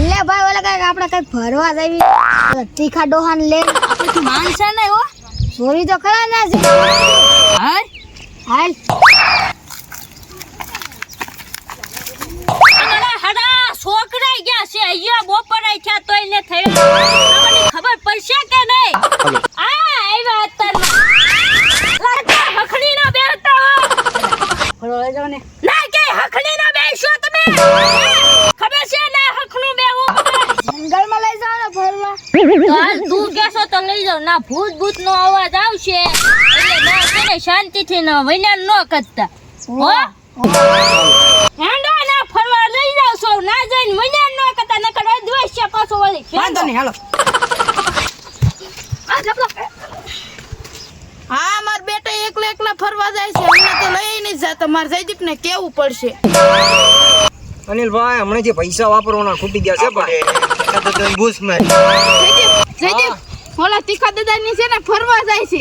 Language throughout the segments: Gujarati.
અલ્લે ભાઈ ઓલા કઈક આપણે કઈક ફરવા જાવી તીખા ડોહાન લે આપણે માનસા નહીં હો ચોરી તો કરા ના છે હાલ હાલ હડા છોકરા ગયા છે અહીંયા બપોરે થયા તોય ને થયો તમને ખબર પડશે કે નહીં આ આવ્યા અત્યારમાં લાગા હખડી ના બેહતા હો ફરવા લઈ જાવ ને ના કે હખડી ના બેસો તમે ખબર છે ને હખનું બેહું જંગલમાં લઈ જાવ ને ફરવા હાલ તું કેસો તો લઈ જાવ ના ભૂત ભૂત નો અવાજ આવશે એટલે ના છે ને શાંતિથી ન વૈનાન ન કરતા હો હેંડો ના ફરવા લઈ જાવ છો ના જઈને વૈનાન ન કરતા નકર દ્વેષ છે પાછો વળી વાંધો નહીં હાલો આ જપલો હા માર બેટા એકલા ફરવા જાય છે અમને તો લઈ નહીં જતો માર જયદીપ ને કેવું પડશે અનિલભાઈ હમણાં જે પૈસા વાપરવાના ખૂટી ગયા છે ભાઈ જયદીપ ઓલા તીખા દાદાની છે ને ફરવા જાય છે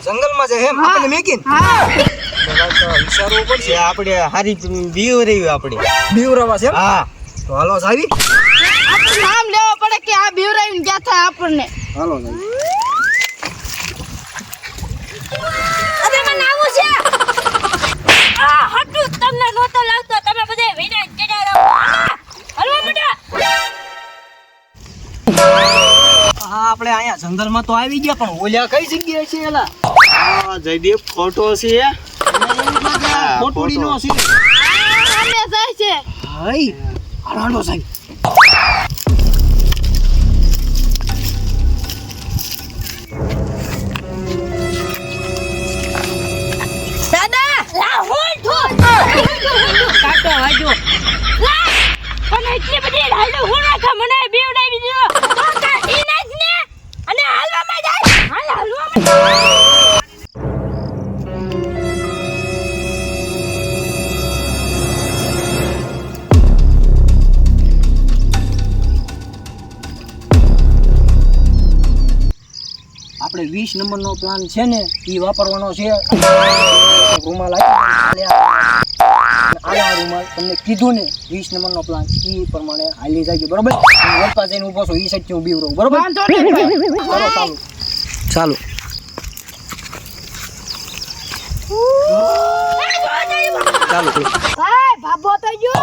જંગલમાં છે એમ આપણે મેકીન હા વિચારવું પડશે આપણે હારી બીવ રહી આપણે બીવરાવા છે એમ? હા તો હાલો સાવી આપણે નામ લેવો પડે કે આ બીવરાઈને ગયા થાય આપણને હાલો સાવી અરે મને આવું છે આ હટુ તમને નહોતો લાગતો તમે બધે વિના ચડ્યા રહો હલવા બેટા હા આપણે અહીંયા જંગલમાં તો આવી ગયા પણ ઓલ્યા કઈ જગ્યાએ છે એલા આ જયદીપ ફોટો છે ખોટુડીનો છે અમે જાય છે હાઈ હાલો સાહેબ દાદા લા હોલ ઠોલ કાટો વાજો લા પણ એટલી બધી હાલો હું રાખા મને બીવડાવી દીધો તો કાઢી નાખ ને અને હાલવામાં જાય હાલ હાલવામાં આપણે 20 નંબરનો પ્લાન છે ને એ વાપરવાનો છે રૂમાલ આયા રૂમાલ તમને કીધું ને 20 નંબરનો પ્લાન એ પ્રમાણે હાલી જાય બરોબર વરપા જઈને ઊભો છો એ સાઈડ હું બીવ રહું બરોબર વાંધો નહીં ભાઈ. ચાલો ચાલો ચાલો ભાઈ ભાભો તો જો